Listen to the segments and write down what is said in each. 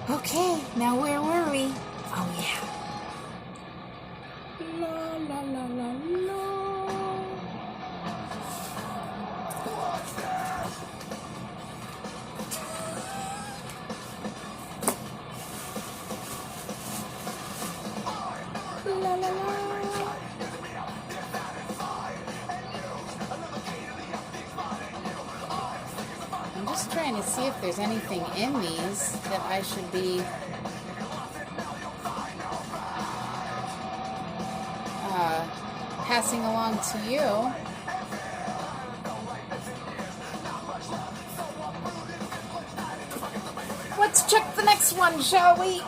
Okay, now where were we? Oh yeah. La la la la la. La la la. I'm just trying to see if there's anything in these that I should be passing along to you. Let's check the next one, shall we?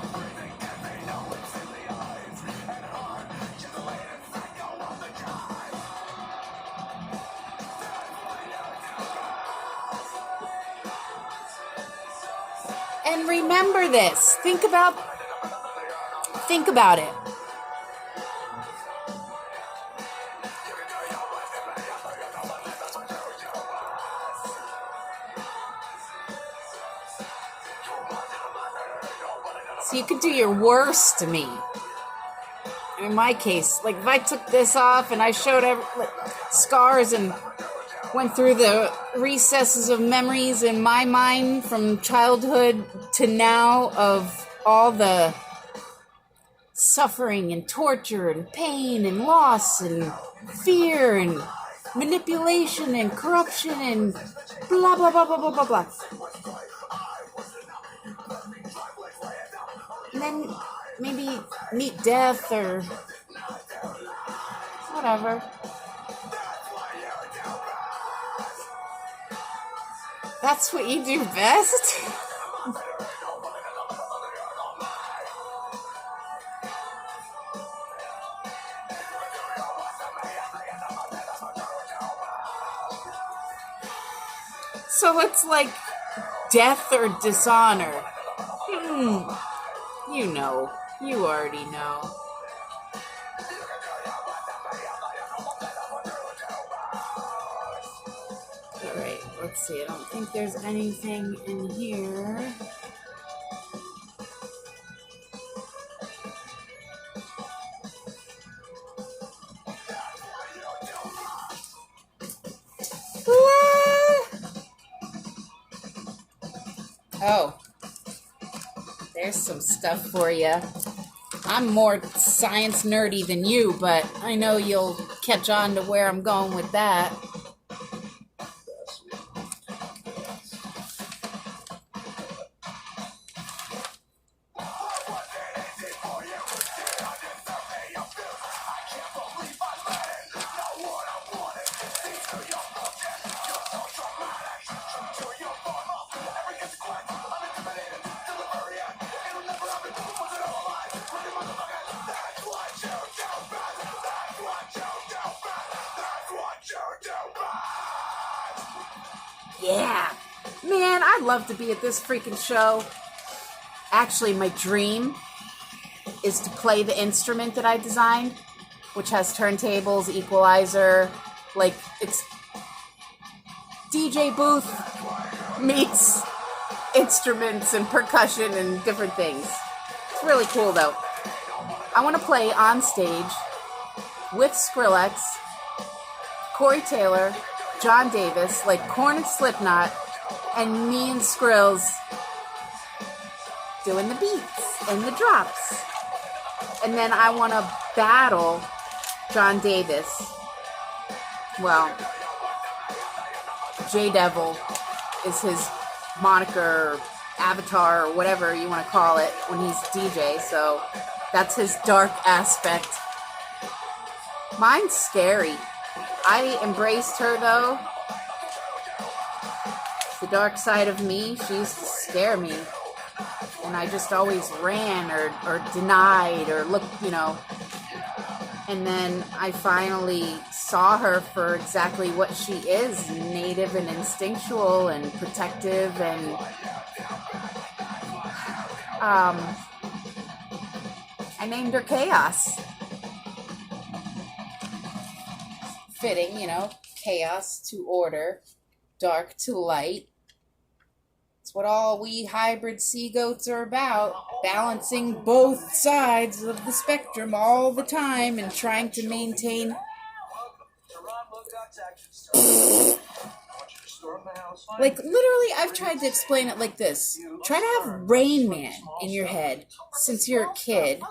And remember this. Think about it. So you could do your worst to me. In my case, like if I took this off and I showed scars and went through the recesses of memories in my mind from childhood to now of all the suffering and torture and pain and loss and fear and manipulation and corruption and blah, blah, blah, blah, blah, blah, blah. And then maybe meet death or whatever. That's what you do best? So it's like death or dishonor. You know. You already know. Alright, let's see. I don't think there's anything in here. Oh, there's some stuff for you. I'm more science nerdy than you, but I know you'll catch on to where I'm going with that. Yeah. Man, I'd love to be at this freaking show. Actually, my dream is to play the instrument that I designed, which has turntables, equalizer, like it's DJ booth meets instruments and percussion and different things. It's really cool though. I want to play on stage with Skrillex, Corey Taylor, John Davis, like Korn and Slipknot, and me and Skrills doing the beats and the drops. And then I want to battle John Davis. Well, J-Devil is his moniker, avatar, or whatever you want to call it when he's DJ, so that's his dark aspect. Mine's scary. I embraced her, though. The dark side of me, she used to scare me. And I just always ran or denied or looked, And then I finally saw her for exactly what she is, native and instinctual and protective and I named her Chaos. Fitting, chaos to order, dark to light. That's what all we hybrid sea goats are about. Balancing both sides of the spectrum all the time and trying to maintain... Like, literally, I've tried to explain it like this. Try to have Rain Man in your head since you're a kid,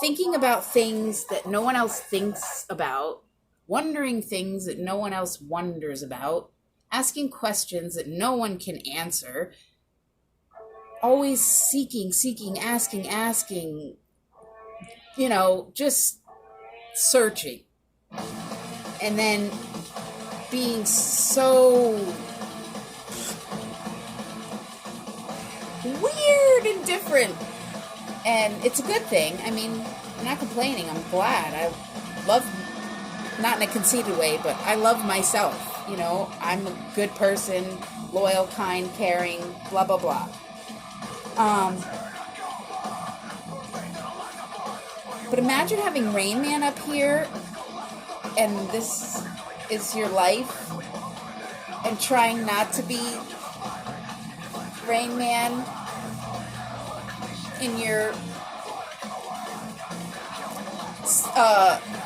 thinking about things that no one else thinks about, wondering things that no one else wonders about, asking questions that no one can answer, always seeking, asking, you know, just searching. And then being so weird and different. And it's a good thing. I mean, I'm not complaining. I'm glad. I love, not in a conceited way, but I love myself. You know, I'm a good person, loyal, kind, caring, blah, blah, blah. But imagine having Rain Man up here, and this is your life, and trying not to be Rain Man in your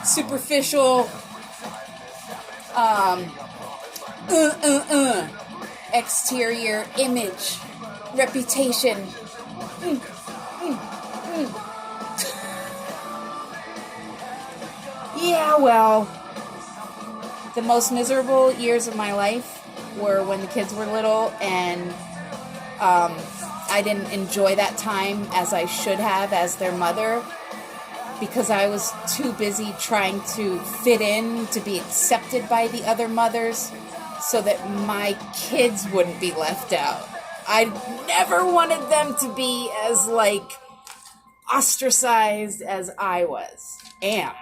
superficial exterior image, reputation. Yeah, well, the most miserable years of my life were when the kids were little, and I didn't enjoy that time as I should have as their mother, because I was too busy trying to fit in to be accepted by the other mothers so that my kids wouldn't be left out. I never wanted them to be as, like, ostracized as I was. Am.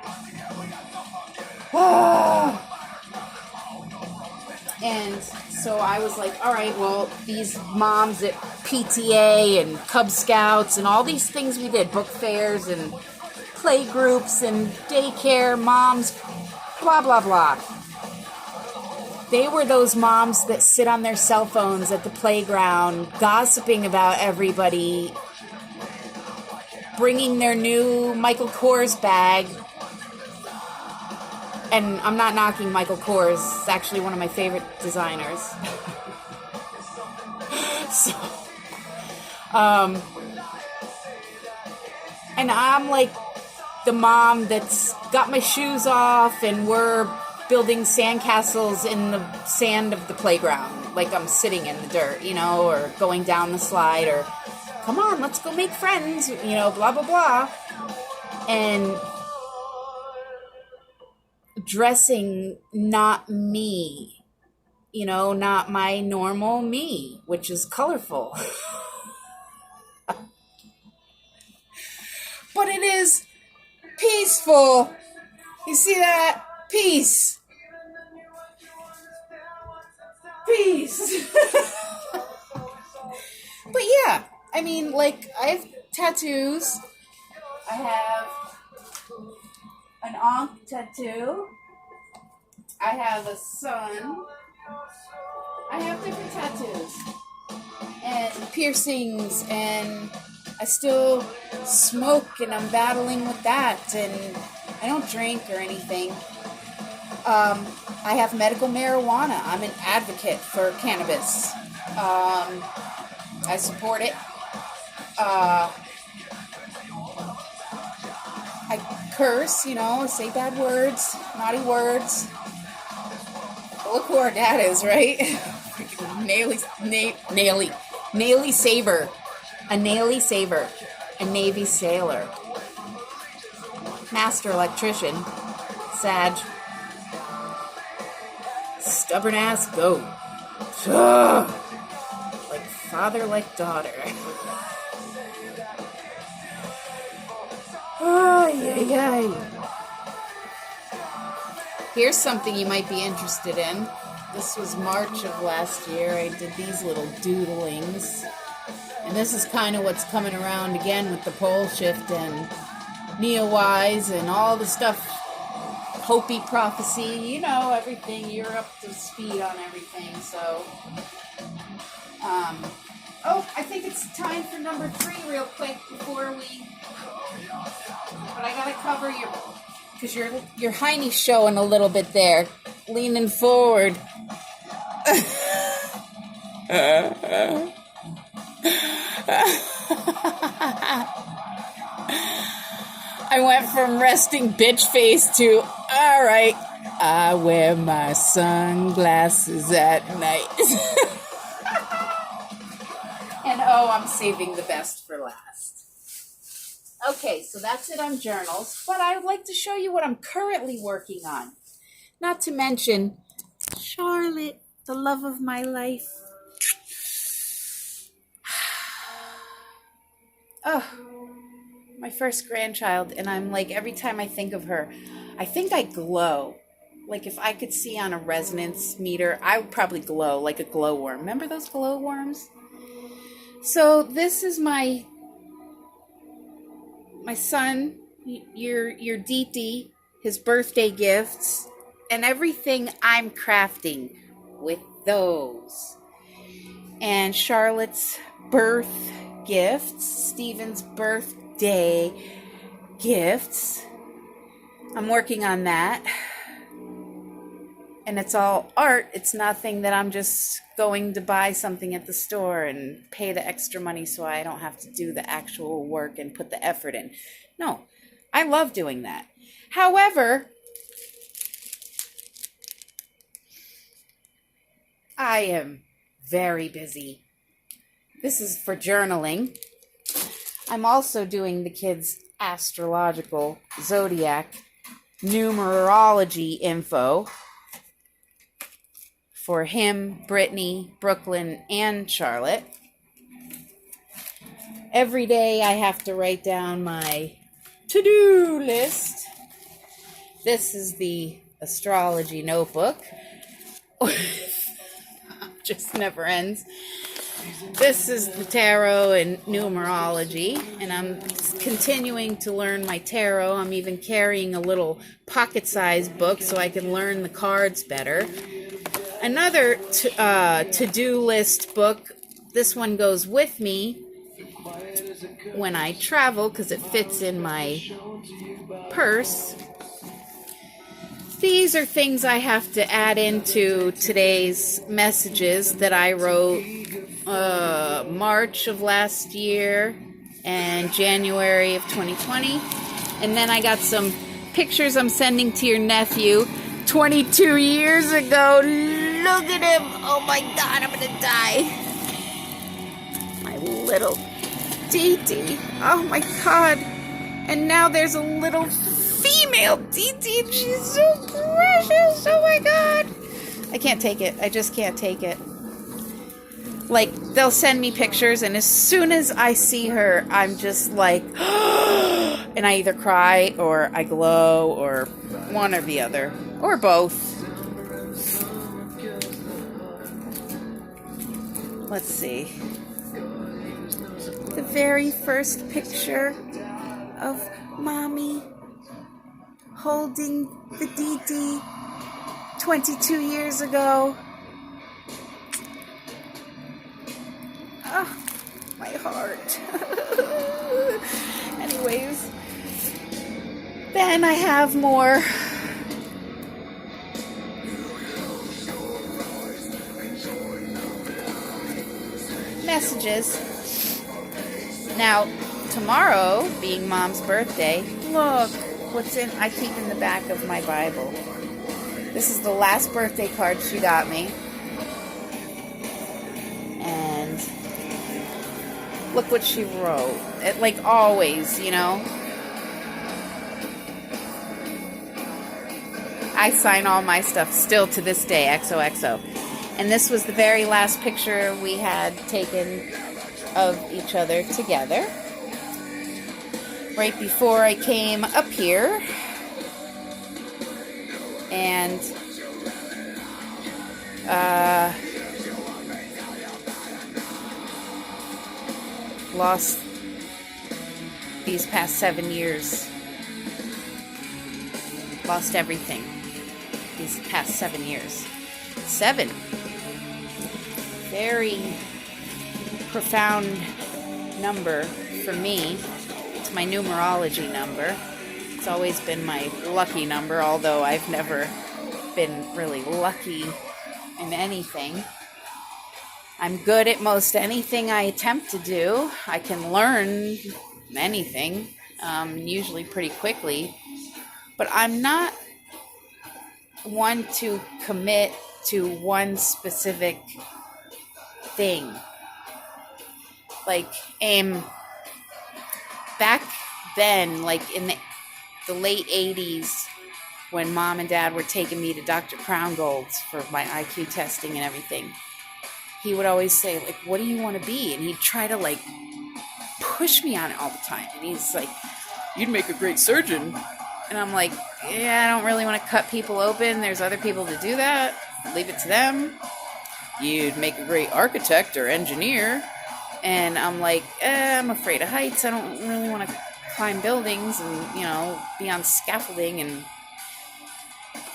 And so I was like, all right, well, these moms at PTA and Cub Scouts and all these things we did, book fairs and play groups and daycare moms, blah, blah, blah. They were those moms that sit on their cell phones at the playground, gossiping about everybody, bringing their new Michael Kors bag. And I'm not knocking Michael Kors. It's actually one of my favorite designers. So, and I'm like the mom that's got my shoes off and we're building sandcastles in the sand of the playground. Like I'm sitting in the dirt, you know, or going down the slide, or come on, let's go make friends, you know, blah, blah, blah. And dressing not me, you know, not my normal me, which is colorful. But it is peaceful. You see that? Peace. Peace. But yeah, I mean, like, I have tattoos. I have an Ankh tattoo. I have a sun. I have different tattoos. And piercings, and I still smoke, and I'm battling with that, and I don't drink or anything. I have medical marijuana. I'm an advocate for cannabis. I support it. I curse, you know, say bad words, naughty words. But look who our dad is, right? Naily saver. A Naily saver. A Navy sailor. Master electrician. Sag. Stubborn ass goat. Ugh. Like father, like daughter. Ay, ay, ay. Here's something you might be interested in. This was March of last year. I did these little doodlings. And this is kind of what's coming around again with the pole shift and Neowise and all the stuff. Hopi prophecy, you know, everything. You're up to speed on everything, so Oh, I think it's time for number 3 real quick before we... But I gotta cover your... Because your hiney's showing a little bit there. Leaning forward. I went from resting bitch face to, all right, I wear my sunglasses at night. And oh, I'm saving the best for last. Okay, so that's it on journals, but I would like to show you what I'm currently working on. Not to mention Charlotte, the love of my life. Oh, my first grandchild, and I'm like, every time I think of her, I think I glow. Like if I could see on a resonance meter, I would probably glow like a glowworm. Remember those glowworms? So this is my son, your DT, his birthday gifts, and everything I'm crafting with those. And Charlotte's birth gifts, Stephen's birthday gifts. I'm working on that. And it's all art. It's nothing that I'm just going to buy something at the store and pay the extra money so I don't have to do the actual work and put the effort in. No, I love doing that. However, I am very busy. This is for journaling. I'm also doing the kids' astrological zodiac numerology info for him, Brittany, Brooklyn, and Charlotte. Every day I have to write down my to-do list. This is the astrology notebook. Just never ends. This is the tarot and numerology, and I'm continuing to learn my tarot. I'm even carrying a little pocket-sized book so I can learn the cards better. Another to-do list book. This one goes with me when I travel because it fits in my purse. These are things I have to add into today's messages that I wrote March of last year and January of 2020. And then I got some pictures I'm sending to your nephew 22 years ago. Look at him. Oh my God, I'm gonna die. My little DT. Oh my God. And now there's a little female DT, and she's so precious. Oh my God. I can't take it. I just can't take it. Like, they'll send me pictures, and as soon as I see her, I'm just like, and I either cry or I glow or one or the other or both. Let's see. The very first picture of Mommy holding the DD 22 years ago. Oh, my heart. Anyways, then I have more messages. Now, tomorrow, being Mom's birthday, look what's in, I keep in the back of my Bible. This is the last birthday card she got me. And look what she wrote. It, like always, you know. I sign all my stuff still to this day, XOXO. And this was the very last picture we had taken of each other together. Right before I came up here. And lost these past 7 years. Lost everything these past 7 years. 7 very profound number for me. It's my numerology number. It's always been my lucky number, although I've never been really lucky in anything. I'm good at most anything I attempt to do. I can learn anything, usually pretty quickly, but I'm not one to commit to one specific thing. Like, back then, like in the late 80s, when Mom and Dad were taking me to Dr. Crowngold's for my IQ testing and everything, he would always say, like, what do you want to be? And he'd try to, like, push me on it all the time. And he's like, you'd make a great surgeon. And I'm like, yeah, I don't really want to cut people open. There's other people to do that. Leave it to them. You'd make a great architect or engineer. And I'm like, I'm afraid of heights. I don't really want to climb buildings and, be on scaffolding.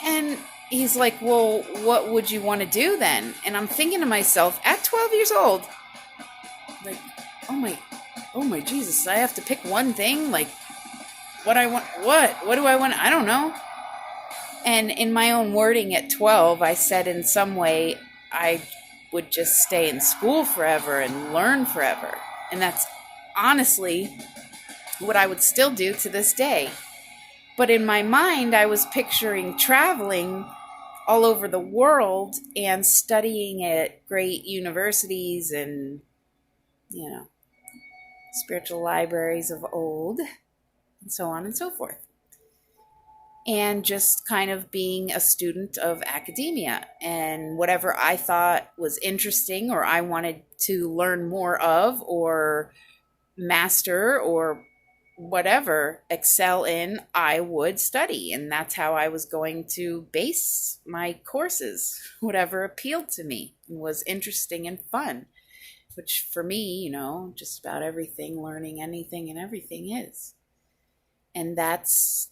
And he's like, well, what would you want to do then? And I'm thinking to myself, at 12 years old, like, oh my Jesus, I have to pick one thing? Like, what I want, what do I want? I don't know. And in my own wording at 12, I said in some way I would just stay in school forever and learn forever. And that's honestly what I would still do to this day. But in my mind, I was picturing traveling all over the world and studying at great universities and, spiritual libraries of old, and so on and so forth. And just kind of being a student of academia and whatever I thought was interesting or I wanted to learn more of or master or whatever, excel in, I would study. And that's how I was going to base my courses, whatever appealed to me and was interesting and fun, which for me, just about everything, learning anything and everything is. And that's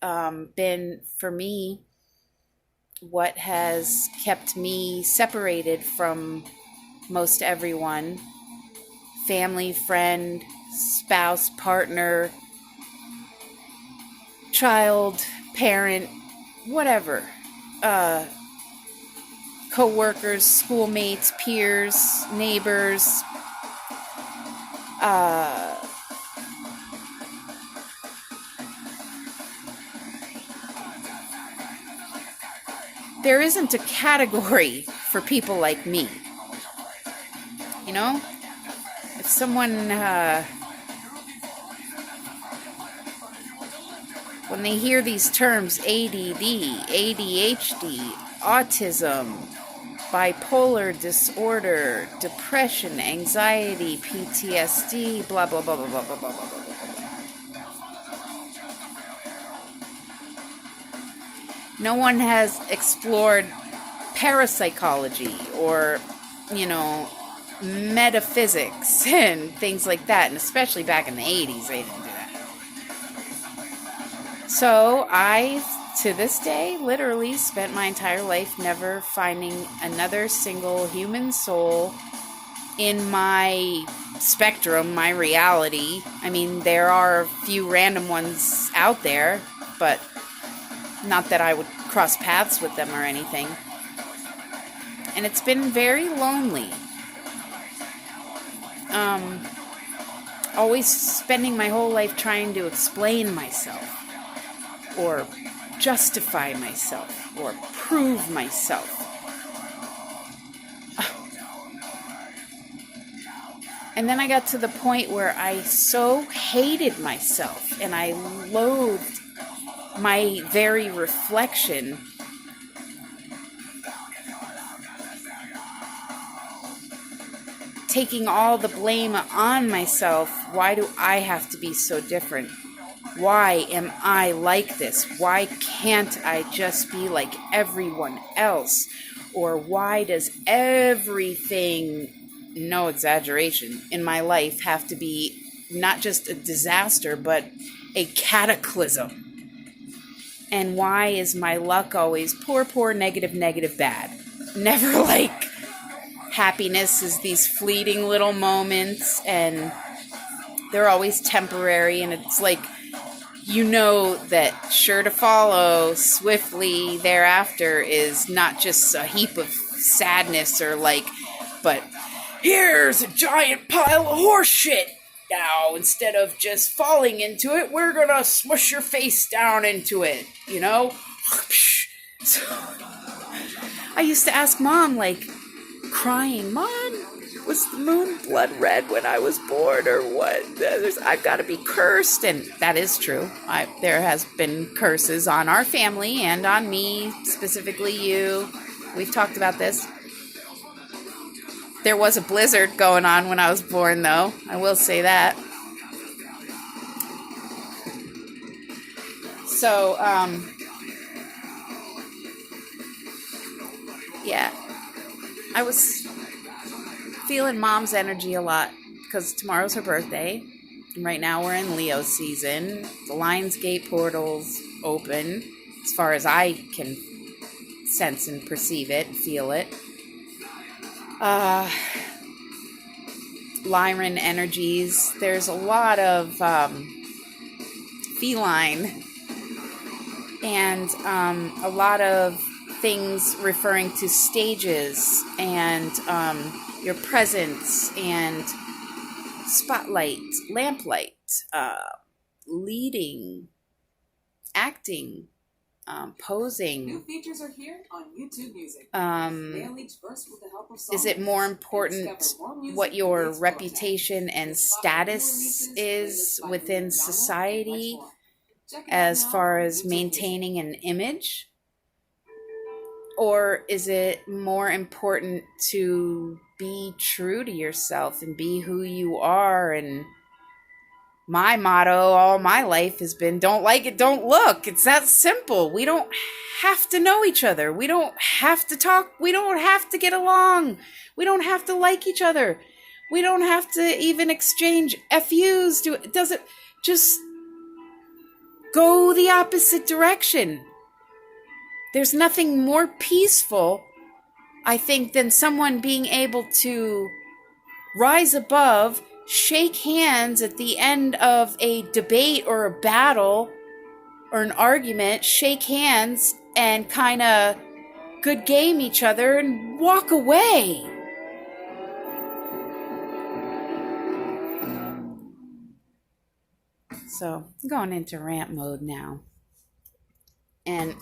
been, for me, what has kept me separated from most everyone, family, friend, spouse, partner, child, parent, whatever, co-workers, schoolmates, peers, neighbors, there isn't a category for people like me. If someone, when they hear these terms, ADD, ADHD, autism, bipolar disorder, depression, anxiety, PTSD, blah, blah, blah, blah, blah, blah, blah, blah, blah. No one has explored parapsychology or, metaphysics and things like that. And especially back in the 80s, they didn't do that. So I, to this day, literally spent my entire life never finding another single human soul in my spectrum, my reality. I mean, there are a few random ones out there, but not that I would cross paths with them or anything. And it's been very lonely. Always spending my whole life trying to explain myself or justify myself or prove myself. And then I got to the point where I so hated myself and I loathed my very reflection taking all the blame on myself. Why do I have to be so different? Why am I like this? Why can't I just be like everyone else? Or why does everything, no exaggeration, in my life have to be not just a disaster, but a cataclysm? And why is my luck always poor, poor, negative, negative, bad? Never like happiness is these fleeting little moments, and they're always temporary, and it's like, you know that sure to follow swiftly thereafter is not just a heap of sadness or like, but here's a giant pile of horse shit. Now, instead of just falling into it, we're gonna smush your face down into it, you know? So, I used to ask Mom, like, crying, Mom, was the moon blood red when I was born or what? I've got to be cursed. And that is true. There has been curses on our family and on me, specifically you. We've talked about this. There was a blizzard going on when I was born, though. I will say that. So, yeah. I was feeling Mom's energy a lot because tomorrow's her birthday. And right now we're in Leo season. The Lionsgate portal's open as far as I can sense and perceive it, feel it. Lyran energies. There's a lot of feline and a lot of things referring to stages and your presence and spotlight, lamplight, leading, acting, posing. New features are here on YouTube Music. Is it more important what your reputation and status is within society as far as maintaining an image? Or is it more important to be true to yourself and be who you are? And my motto all my life has been, don't like it, don't look. It's that simple. We don't have to know each other. We don't have to talk. We don't have to get along. We don't have to like each other. We don't have to even exchange FUs. Does it just go the opposite direction? There's nothing more peaceful, I think, than someone being able to rise above, shake hands at the end of a debate or a battle or an argument, shake hands and kind of good game each other and walk away. So, I'm going into rant mode now. And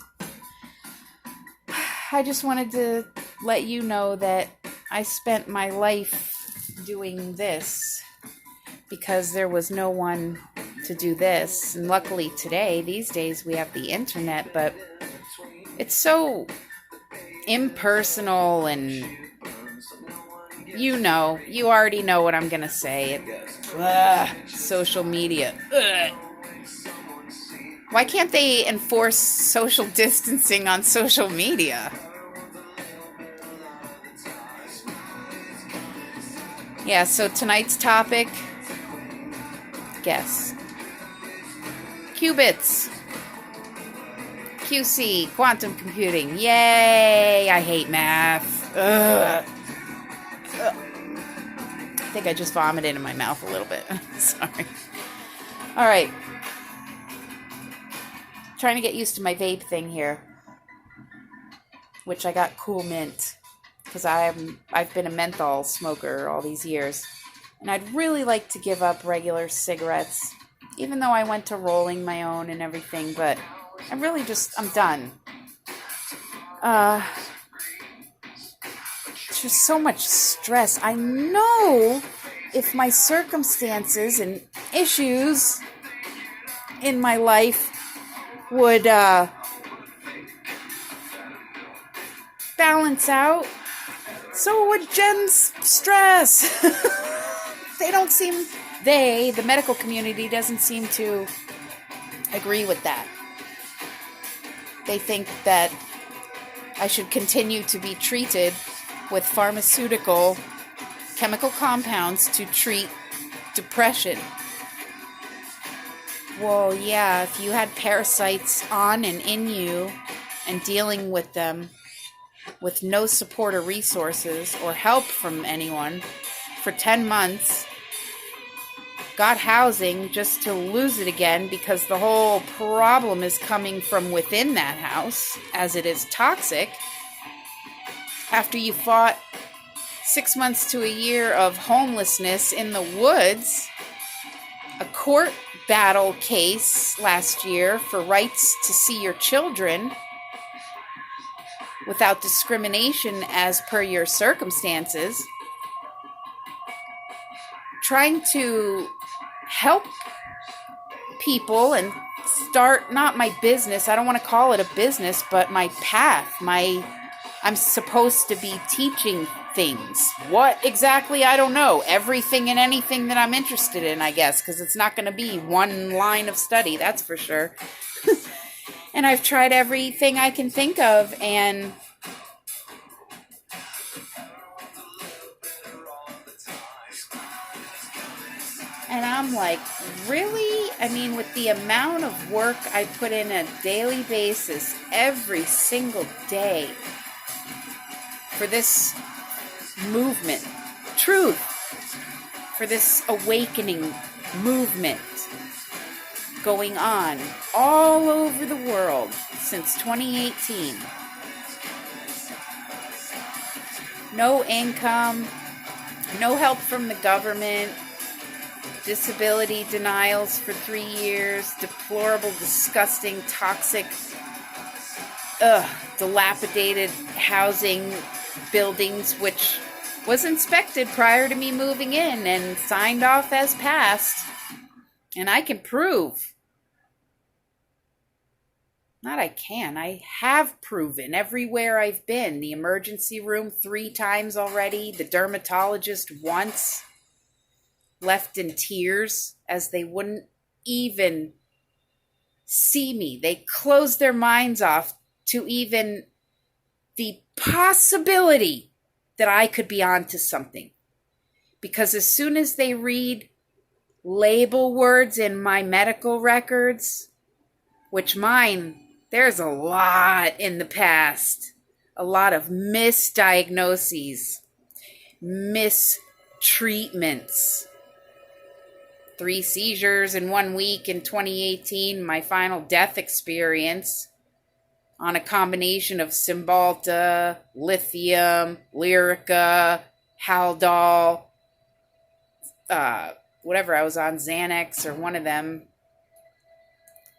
I just wanted to let you know that I spent my life doing this because there was no one to do this. And luckily today, these days, we have the internet, but it's so impersonal and you already know what I'm going to say. Social media. Why can't they enforce social distancing on social media? Yeah, so tonight's topic, guess. Qubits. QC, quantum computing. Yay! I hate math. Ugh. I think I just vomited in my mouth a little bit. Sorry. All right. Trying to get used to my vape thing here, which I got Cool Mint because I've been a menthol smoker all these years, and I'd really like to give up regular cigarettes, even though I went to rolling my own and everything. But I'm done. It's just so much stress. I know if my circumstances and issues in my life would balance out, so would Jen's stress. The medical community doesn't seem to agree with that. They think that I should continue to be treated with pharmaceutical chemical compounds to treat depression. Well, yeah, if you had parasites on and in you and dealing with them, with no support or resources or help from anyone for 10 months. Got housing just to lose it again because the whole problem is coming from within that house, as it is toxic. After you fought 6 months to a year of homelessness in the woods, a court battle case last year for rights to see your children without discrimination as per your circumstances, trying to help people and start, not my business, I don't want to call it a business, but my path, I'm supposed to be teaching things. What exactly, I don't know. Everything and anything that I'm interested in, I guess, because it's not going to be one line of study, that's for sure. And I've tried everything I can think of, and I'm like, really? I mean, with the amount of work I put in a daily basis, every single day, for this movement, truth, for this awakening movement going on all over the world since 2018. No income, no help from the government, disability denials for 3 years, deplorable, disgusting, toxic, dilapidated housing buildings, which was inspected prior to me moving in and signed off as passed. And I can prove, I have proven everywhere I've been. The emergency room 3 times already, the dermatologist once, left in tears as they wouldn't even see me. They closed their minds off to even the possibility that I could be onto something. Because as soon as they read label words in my medical records, which mine, there's a lot in the past, a lot of misdiagnoses, mistreatments, 3 seizures in 1 week in 2018, my final death experience on a combination of Cymbalta, lithium, Lyrica, Haldol, whatever I was on, Xanax or one of them.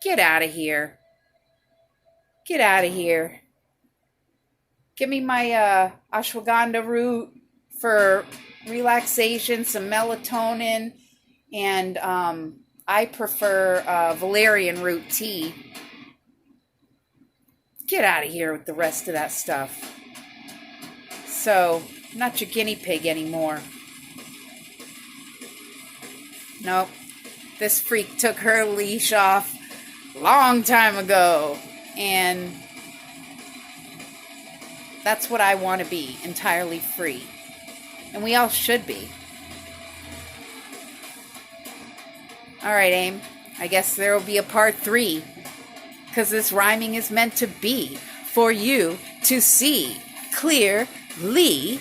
Get out of here. Get out of here. Give me my ashwagandha root for relaxation, some melatonin, and I prefer valerian root tea. Get out of here with the rest of that stuff. So, I'm not your guinea pig anymore. Nope. This freak took her leash off a long time ago. And that's what I want to be, entirely free. And we all should be. Alright, Aim. I guess there will be a part 3. Because this rhyming is meant to be for you to see clearly.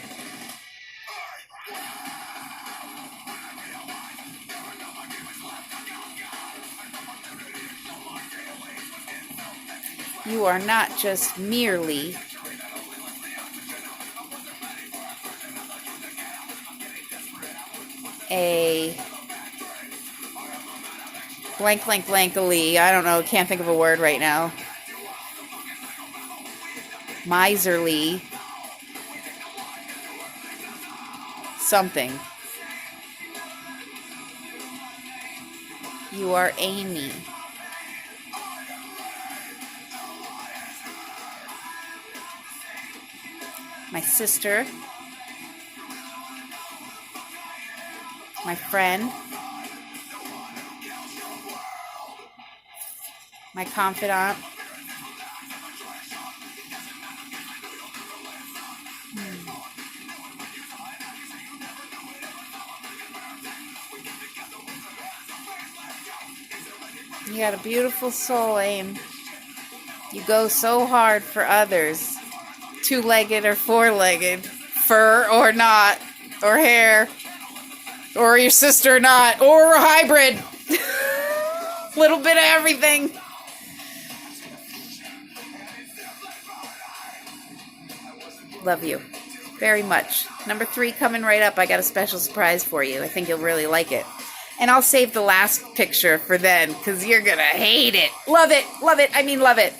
You are not just merely a blankly, I don't know, can't think of a word right now. Miserly. Something. You are Amy. My sister. My friend. My confidant. You got a beautiful soul, Aim. You go so hard for others two-legged or four-legged, fur or not, or hair, or your sister or not, or a hybrid. Little bit of everything. Love you very much. Number 3 coming right up. I got a special surprise for you. I think you'll really like it. And I'll save the last picture for then, because you're going to hate it. Love it. Love it. I mean, love it.